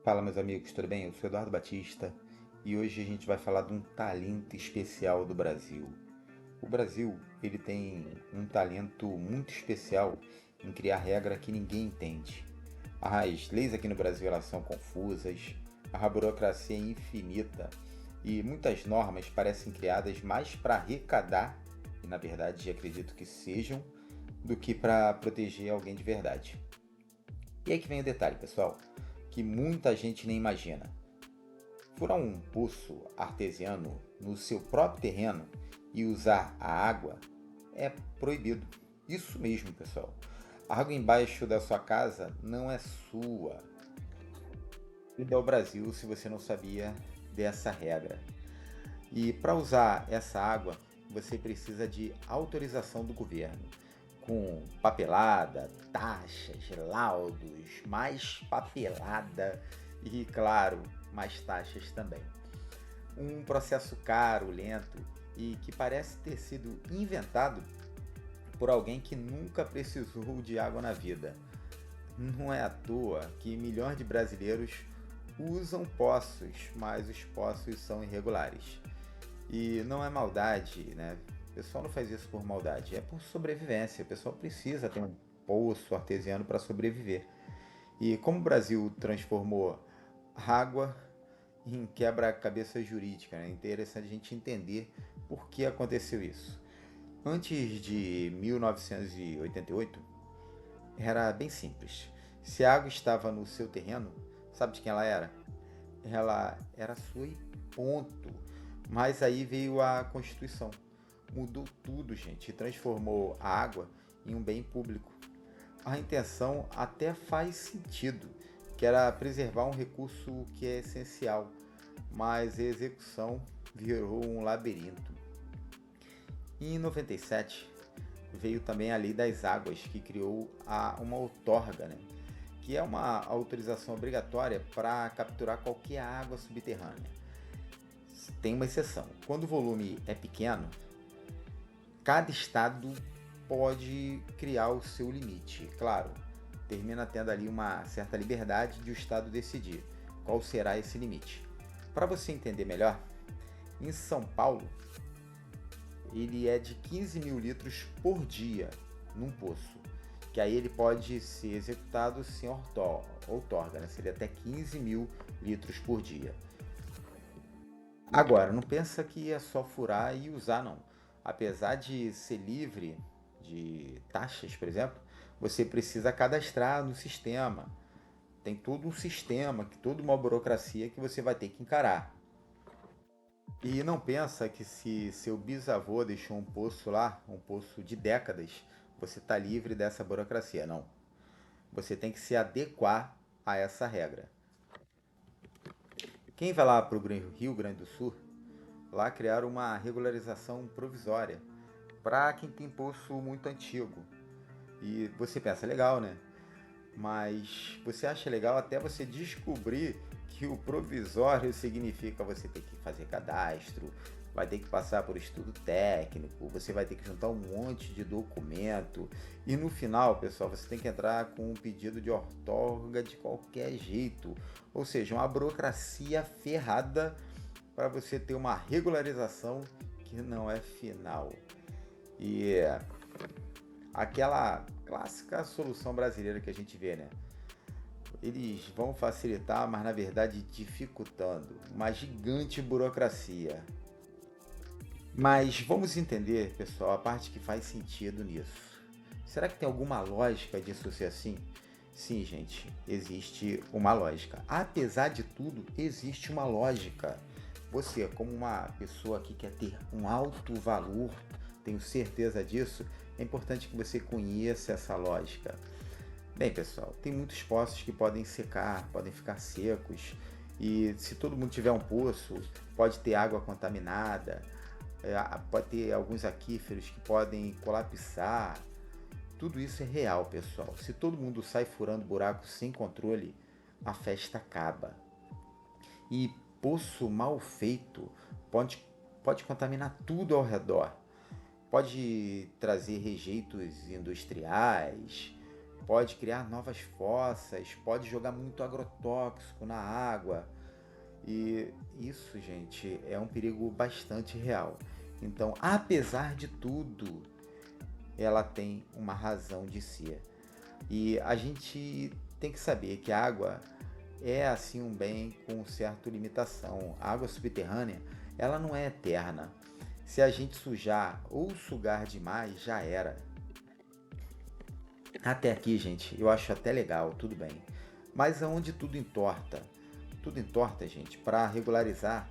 Fala, meus amigos, tudo bem? Eu sou Eduardo Batista e hoje a gente vai falar de um talento especial do Brasil. O Brasil, ele tem um talento muito especial em criar regra que ninguém entende. As leis aqui no Brasil elas são confusas, a burocracia é infinita e muitas normas parecem criadas mais para arrecadar, e na verdade acredito que sejam, do que para proteger alguém de verdade. E aí que vem o detalhe, pessoal, que muita gente nem imagina. Furar um poço artesiano no seu próprio terreno e usar a água é proibido. Isso mesmo, pessoal. A água embaixo da sua casa não é sua. E é o Brasil se você não sabia dessa regra. E para usar essa água, você precisa de autorização do governo, com papelada, taxas, laudos, mais papelada e, claro, mais taxas também. Um processo caro, lento e que parece ter sido inventado por alguém que nunca precisou de água na vida. Não é à toa que milhões de brasileiros usam poços, mas os poços são irregulares. E não é maldade, né? O pessoal não faz isso por maldade, é por sobrevivência. O pessoal precisa ter um poço artesiano para sobreviver. E como o Brasil transformou água em quebra-cabeça jurídica, né? É interessante a gente entender por que aconteceu isso. Antes de 1988, era bem simples. Se a água estava no seu terreno, sabe de quem ela era? Ela era sua e ponto. Mas aí veio a Constituição. Mudou tudo, gente, e transformou a água em um bem público. A intenção até faz sentido, que era preservar um recurso que é essencial, mas a execução virou um labirinto. E em 97 veio também a Lei das Águas, que criou uma outorga, né? Que é uma autorização obrigatória para capturar qualquer água subterrânea. Tem uma exceção. Quando o volume é pequeno, cada estado pode criar o seu limite. Claro, termina tendo ali uma certa liberdade de o estado decidir qual será esse limite. Para você entender melhor, em São Paulo, ele é de 15 mil litros por dia num poço, que aí ele pode ser executado sem outorga, né? Seria até 15 mil litros por dia. Agora, não pensa que é só furar e usar, não. Apesar de ser livre de taxas, por exemplo, você precisa cadastrar no sistema. Tem todo um sistema, toda uma burocracia que você vai ter que encarar. E não pensa que se seu bisavô deixou um poço lá, um poço de décadas, você está livre dessa burocracia. Não. Você tem que se adequar a essa regra. Quem vai lá para o Rio Grande do Sul, lá criaram uma regularização provisória para quem tem poço muito antigo. E você pensa, legal, né? Mas você acha legal até você descobrir que o provisório significa você ter que fazer cadastro, vai ter que passar por estudo técnico, você vai ter que juntar um monte de documento e no final, pessoal, você tem que entrar com um pedido de outorga de qualquer jeito, ou seja, uma burocracia ferrada para você ter uma regularização que não é final. E aquela clássica solução brasileira que a gente vê, né? Eles vão facilitar, mas na verdade dificultando. Uma gigante burocracia. Mas vamos entender, pessoal, a parte que faz sentido nisso. Será que tem alguma lógica disso ser assim? Sim, gente, existe uma lógica. Apesar de tudo, existe uma lógica. Você, como uma pessoa que quer ter um alto valor, tenho certeza disso, é importante que você conheça essa lógica. Bem, pessoal, tem muitos poços que podem secar, podem ficar secos, e se todo mundo tiver um poço, pode ter água contaminada, pode ter alguns aquíferos que podem colapsar. Tudo isso é real, pessoal. Se todo mundo sai furando buracos sem controle, a festa acaba. E poço mal feito pode contaminar tudo ao redor. Pode trazer rejeitos industriais, pode criar novas fossas, pode jogar muito agrotóxico na água. E isso, gente, é um perigo bastante real. Então, apesar de tudo, ela tem uma razão de ser. E a gente tem que saber que a água é assim um bem com certa limitação. A água subterrânea, ela não é eterna. Se a gente sujar ou sugar demais, já era. Até aqui, gente, eu acho até legal, tudo bem. Mas aonde tudo entorta, gente, para regularizar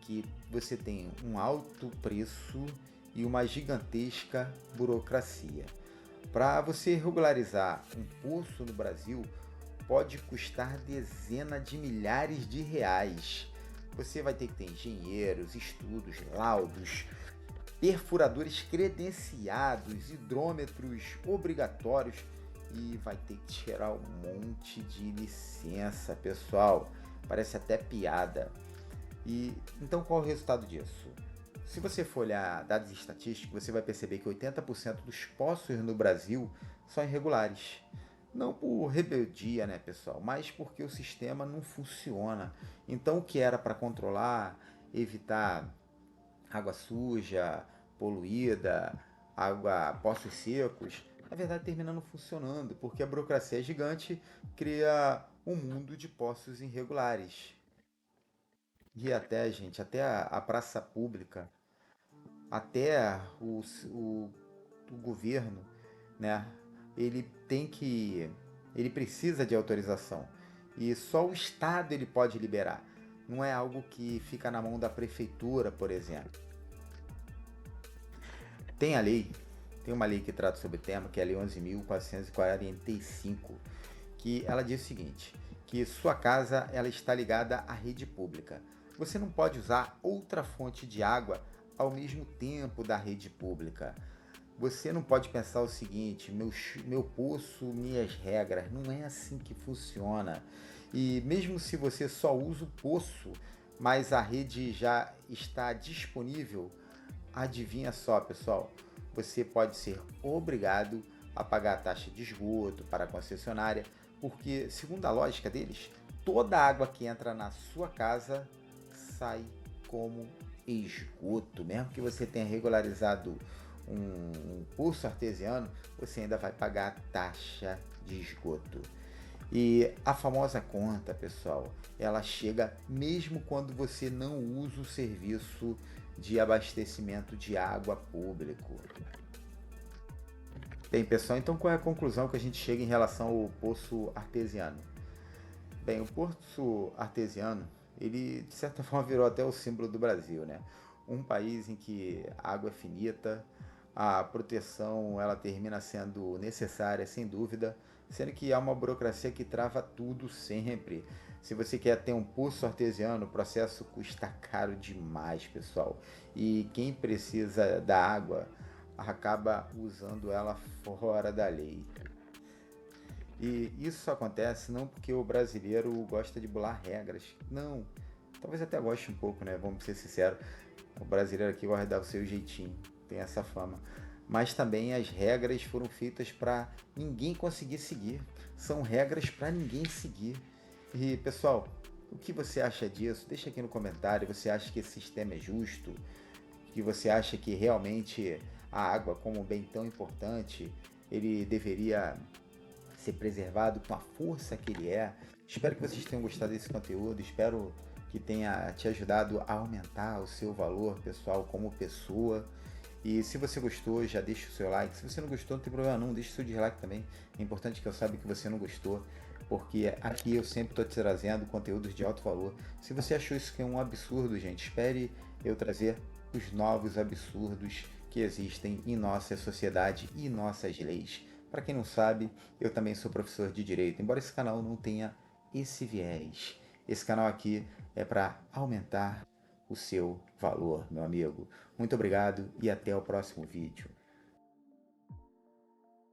que você tem um alto preço e uma gigantesca burocracia. Para você regularizar um poço no Brasil, pode custar dezenas de milhares de reais. Você vai ter que ter engenheiros, estudos, laudos, perfuradores credenciados, hidrômetros obrigatórios e vai ter que tirar um monte de licença, pessoal. Parece até piada. E então qual é o resultado disso? Se você for olhar dados estatísticos, você vai perceber que 80% dos poços no Brasil são irregulares. Não por rebeldia, né, pessoal, mas porque o sistema não funciona. Então o que era para controlar, evitar água suja, poluída, poços secos, na verdade termina não funcionando, porque a burocracia gigante cria um mundo de poços irregulares. E até, gente, até a praça pública, até o governo, né, ele tem que, ele precisa de autorização. E só o Estado ele pode liberar. Não é algo que fica na mão da prefeitura, por exemplo. Tem a lei, tem uma lei que trata sobre o tema, que é a Lei 11.445, que ela diz o seguinte, que sua casa ela está ligada à rede pública. Você não pode usar outra fonte de água ao mesmo tempo da rede pública. Você não pode pensar o seguinte, meu poço, minhas regras. Não é assim que funciona. E mesmo se você só usa o poço, mas a rede já está disponível, adivinha só, pessoal, você pode ser obrigado a pagar a taxa de esgoto para a concessionária, porque, segundo a lógica deles, toda a água que entra na sua casa sai como esgoto. Mesmo que você tenha regularizado um poço artesiano, você ainda vai pagar a taxa de esgoto. E a famosa conta, pessoal, ela chega mesmo quando você não usa o serviço de abastecimento de água público. Bem, pessoal, então qual é a conclusão que a gente chega em relação ao poço artesiano? Bem, o poço artesiano, ele de certa forma virou até o símbolo do Brasil, né? Um país em que a água é finita, a proteção ela termina sendo necessária, sem dúvida, sendo que há uma burocracia que trava tudo sempre. Se você quer ter um poço artesiano, o processo custa caro demais, pessoal. E quem precisa da água acaba usando ela fora da lei. E isso acontece não porque o brasileiro gosta de bular regras. Não. Talvez até goste um pouco, né? Vamos ser sinceros. O brasileiro aqui gosta de dar o seu jeitinho. Tem essa fama. Mas também as regras foram feitas para ninguém conseguir seguir. São regras para ninguém seguir. E, pessoal, o que você acha disso? Deixa aqui no comentário. Você acha que esse sistema é justo? Que você acha que realmente a água, como um bem tão importante, ele deveria ser preservado com a força que ele é? Espero que vocês tenham gostado desse conteúdo. Espero que tenha te ajudado a aumentar o seu valor pessoal como pessoa. E se você gostou, já deixa o seu like. Se você não gostou, não tem problema não, deixa o seu dislike também. É importante que eu saiba que você não gostou, porque aqui eu sempre estou te trazendo conteúdos de alto valor. Se você achou isso que é um absurdo, gente, espere eu trazer os novos absurdos que existem em nossa sociedade e nossas leis. Para quem não sabe, eu também sou professor de Direito, embora esse canal não tenha esse viés. Esse canal aqui é para aumentar o seu valor, meu amigo. Muito obrigado e até o próximo vídeo.